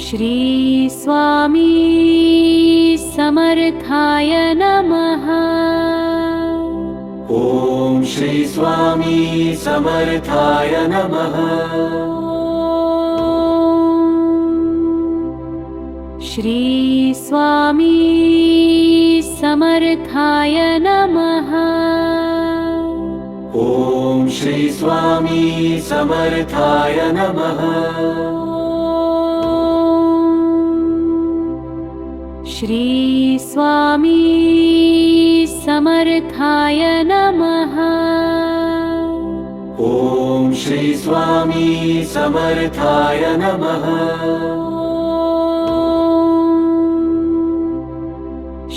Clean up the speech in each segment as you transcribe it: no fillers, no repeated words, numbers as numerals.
श्री स्वामी समर्थाय नमः। ॐ श्री स्वामी समर्थाय नमः। श्री स्वामी समर्थाय नमः। ॐ श्री स्वामी समर्थाय नमः। श्री स्वामी समर्थाय नमः। ॐ श्री स्वामी समर्थाय नमः।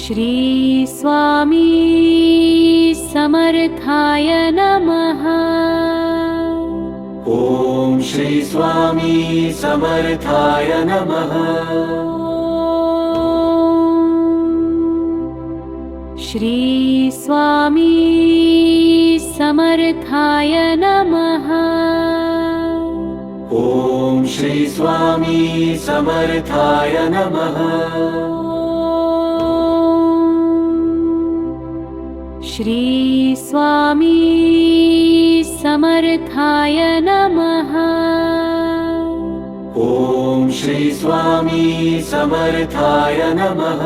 श्री स्वामी समर्थाय नमः। ॐ श्री स्वामी समर्थाय नमः। श्री स्वामी समर्थाय नमः। ॐ श्री स्वामी समर्थाय नमः। श्री स्वामी समर्थाय नमः। ॐ श्री स्वामी समर्थाय नमः।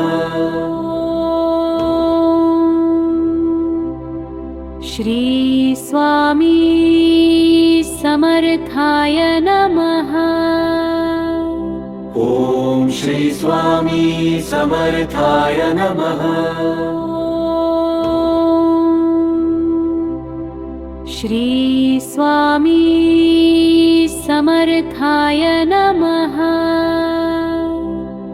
श्री स्वामी समर्थाय नमः। ॐ श्री स्वामी समर्थाय नमः। श्री स्वामी समर्थाय नमः।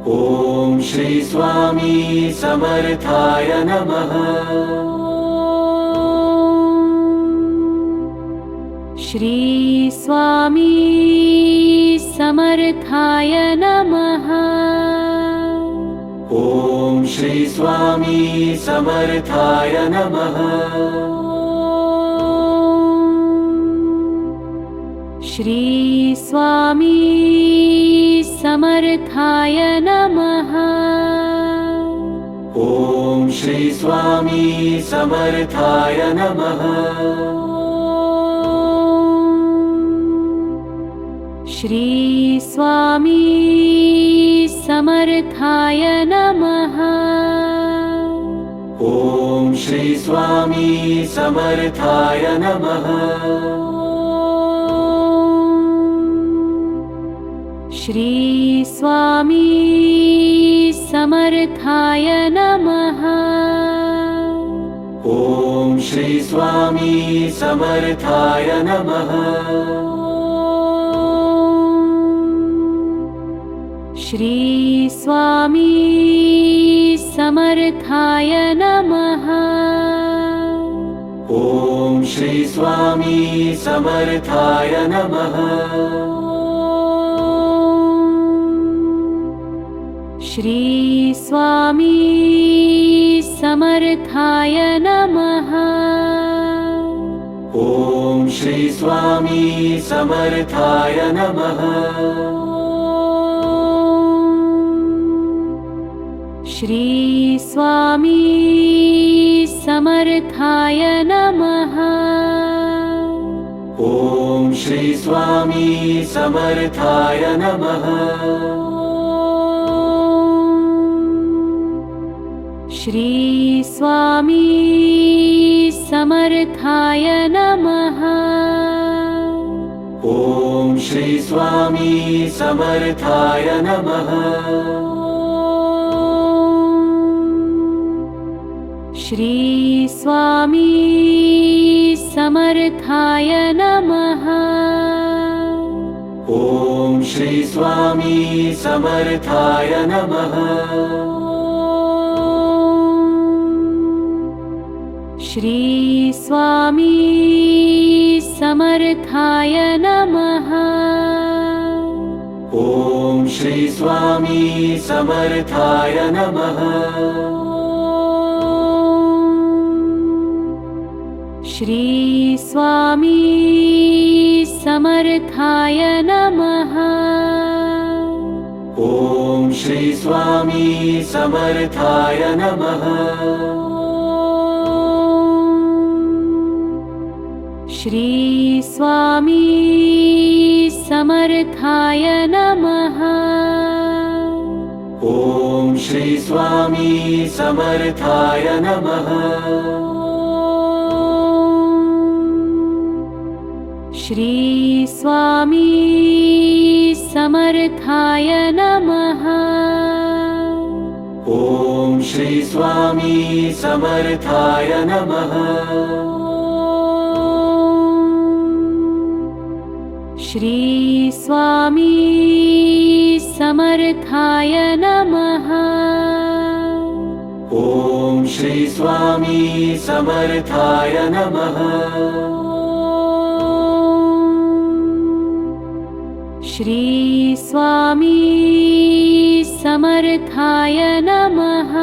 ॐ श्री स्वामी समर्थाय नमः। श्री स्वामी समर्थाय नमः। ॐ श्री स्वामी समर्थाय नमः। श्री स्वामी समर्थाय नमः। ॐ श्री स्वामी समर्थाय नमः। श्री स्वामी समर्थाय नमः। ॐ श्री स्वामी समर्थाय नमः। श्री स्वामी समर्थाय नमः। ॐ श्री स्वामी समर्थाय नमः। श्री स्वामी समर्थाय नमः। ॐ श्री स्वामी समर्थाय नमः। श्री स्वामी समर्थाय नमः। ॐ श्री स्वामी समर्थाय नमः। श्री स्वामी समर्थाय नमः। ॐ श्री स्वामी समर्थाय नमः। श्री स्वामी समर्थाय नमः। ॐ श्री स्वामी समर्थाय नमः। श्री स्वामी समर्थाय नमः। ॐ श्री स्वामी समर्थाय नमः। श्री स्वामी समर्थाय नमः। ॐ श्री स्वामी समर्थाय नमः। श्री स्वामी समर्थाय नमः। ॐ स्वामी समर्थाय नमः। श्री स्वामी समर्थाय नमः। ॐ श्री स्वामी समर्थाय नमः। श्री स्वामी समर्थाय नमः। ॐ श्री स्वामी समर्थाय नमः। श्री स्वामी समर्थाय नमः। ॐ श्री स्वामी समर्थाय नमः। श्री स्वामी समर्थाय नमः।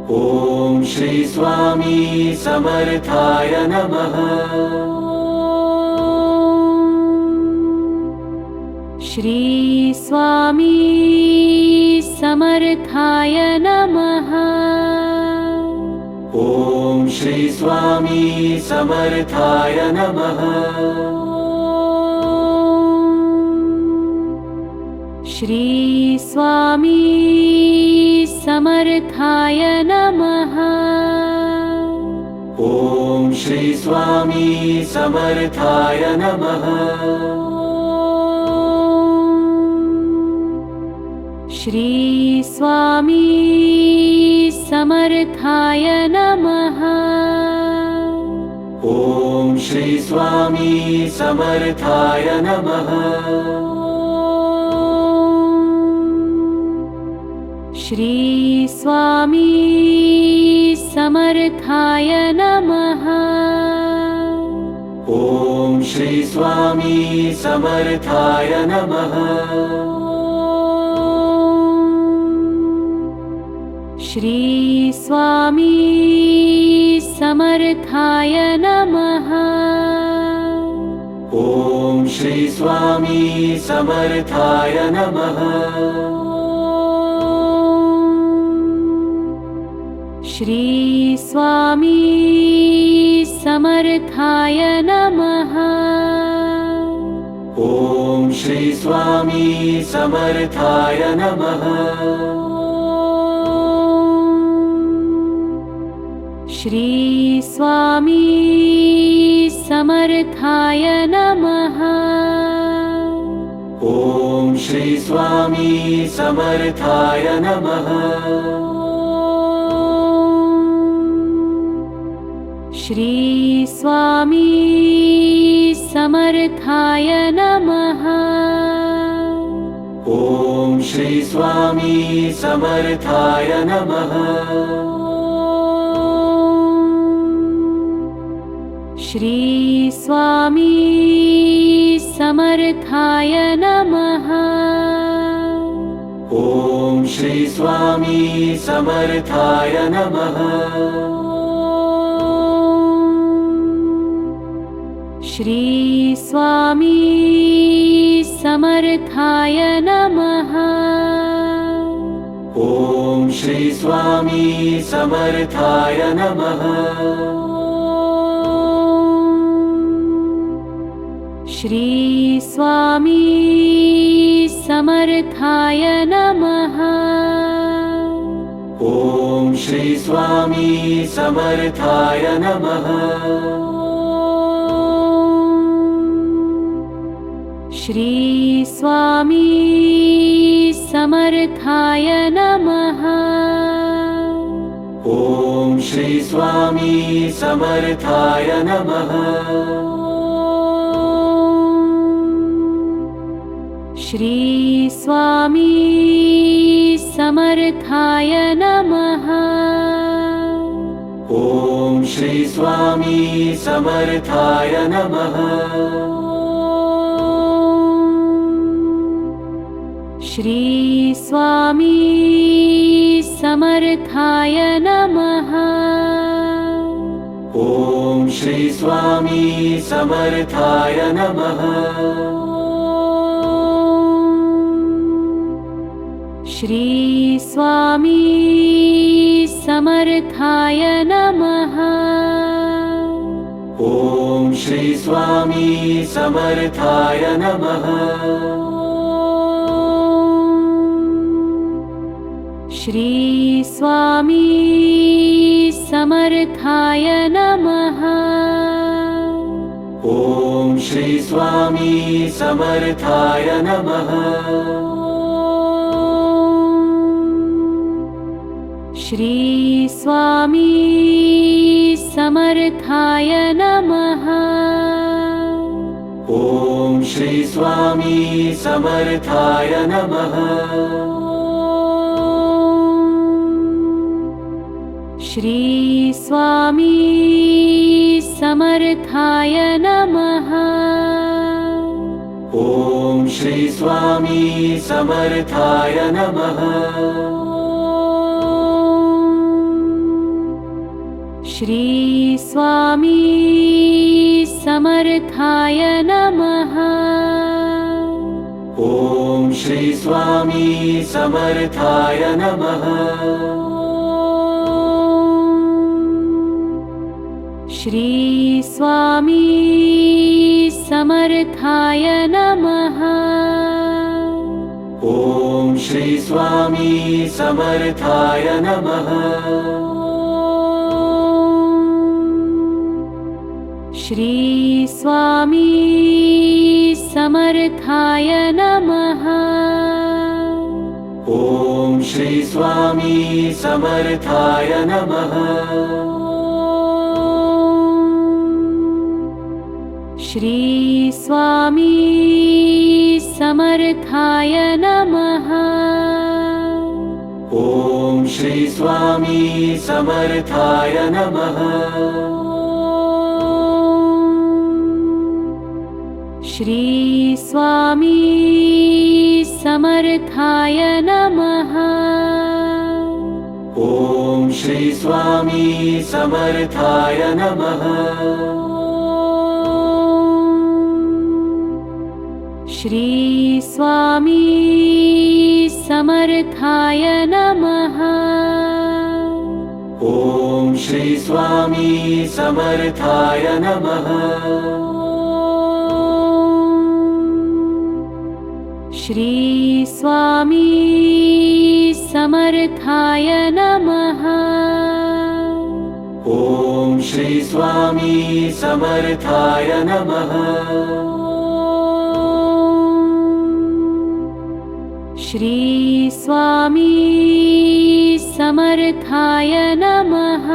ॐ श्री स्वामी समर्थाय नमः। श्री स्वामी समर्थाय नमः। ॐ श्री स्वामी समर्थाय नमः। श्री स्वामी समर्थाय नमः। ॐ श्री स्वामी समर्थाय नमः। श्री स्वामी समर्थाय नमः। ॐ श्री स्वामी समर्थाय नमः। श्री स्वामी समर्थाय नमः। ॐ श्री स्वामी समर्थाय नमः। श्री स्वामी समर्थाय नमः। ॐ श्री स्वामी समर्थाय नमः। श्री स्वामी समर्थाय नमः। ॐ श्री स्वामी समर्थाय नमः। श्री स्वामी समर्थाय नमः। ॐ श्री स्वामी समर्थाय नमः। श्री स्वामी समर्थाय नमः। ॐ श्री स्वामी समर्थाय नमः। श्री स्वामी समर्थाय नमः। ॐ श्री स्वामी समर्थाय नमः। श्री स्वामी समर्थाय नमः। ॐ श्री स्वामी समर्थाय नमः। श्री स्वामी समर्थाय नमः। ॐ श्री स्वामी समर्थाय नमः। श्री स्वामी समर्थाय नमः। ॐ श्री स्वामी समर्थाय नमः। श्री स्वामी समर्थाय नमः। ॐ श्री स्वामी समर्थाय नमः। श्री स्वामी समर्थाय नमः। ॐ श्री स्वामी समर्थाय नमः। श्री स्वामी समर्थाय नमः। ॐ श्री स्वामी समर्थाय नमः। श्री स्वामी समर्थाय नमः। ॐ श्री स्वामी समर्थाय नमः। श्री स्वामी समर्थाय नमः। ॐ श्री स्वामी समर्थाय नमः। श्री स्वामी समर्थाय नमः। ॐ श्री स्वामी समर्थाय नमः। श्री स्वामी समर्थाय नमः। ॐ श्री स्वामी समर्थाय नमः। श्री स्वामी समर्थाय नमः। ॐ श्री स्वामी समर्थाय नमः। श्री स्वामी समर्थाय नमः। ॐ श्री स्वामी समर्थाय नमः। श्री स्वामी समर्थाय नमः। ॐ श्री स्वामी समर्थाय नमः। श्री स्वामी समर्थाय नमः। ॐ श्री स्वामी समर्थाय नमः। श्री स्वामी समर्थाय नमः। ॐ श्री स्वामी समर्थाय नमः। श्री स्वामी समर्थाय नमः। ॐ श्री स्वामी समर्थाय नमः। श्री स्वामी समर्थाय नमः।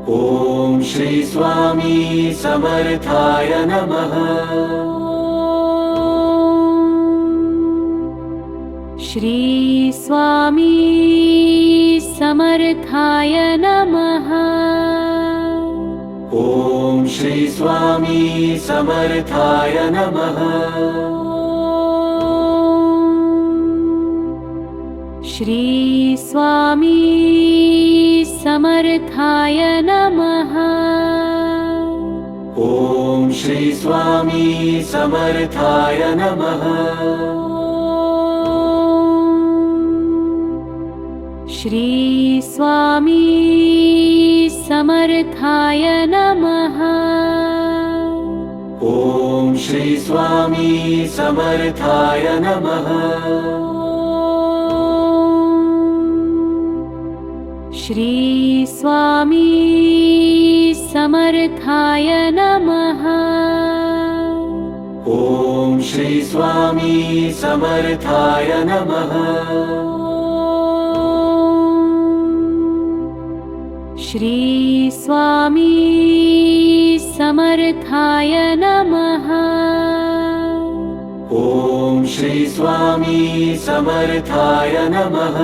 ॐ श्री स्वामी समर्थाय नमः। श्री स्वामी समर्थाय नमः। ॐ श्री स्वामी समर्थाय नमः। श्री स्वामी समर्थाय नमः। ॐ श्री स्वामी समर्थाय नमः। श्री स्वामी समर्थाय नमः। ॐ श्री स्वामी समर्थाय नमः। श्री स्वामी समर्थाय नमः। ॐ श्री स्वामी समर्थाय नमः। श्री स्वामी समर्थाय नमः। ॐ श्री स्वामी समर्थाय नमः।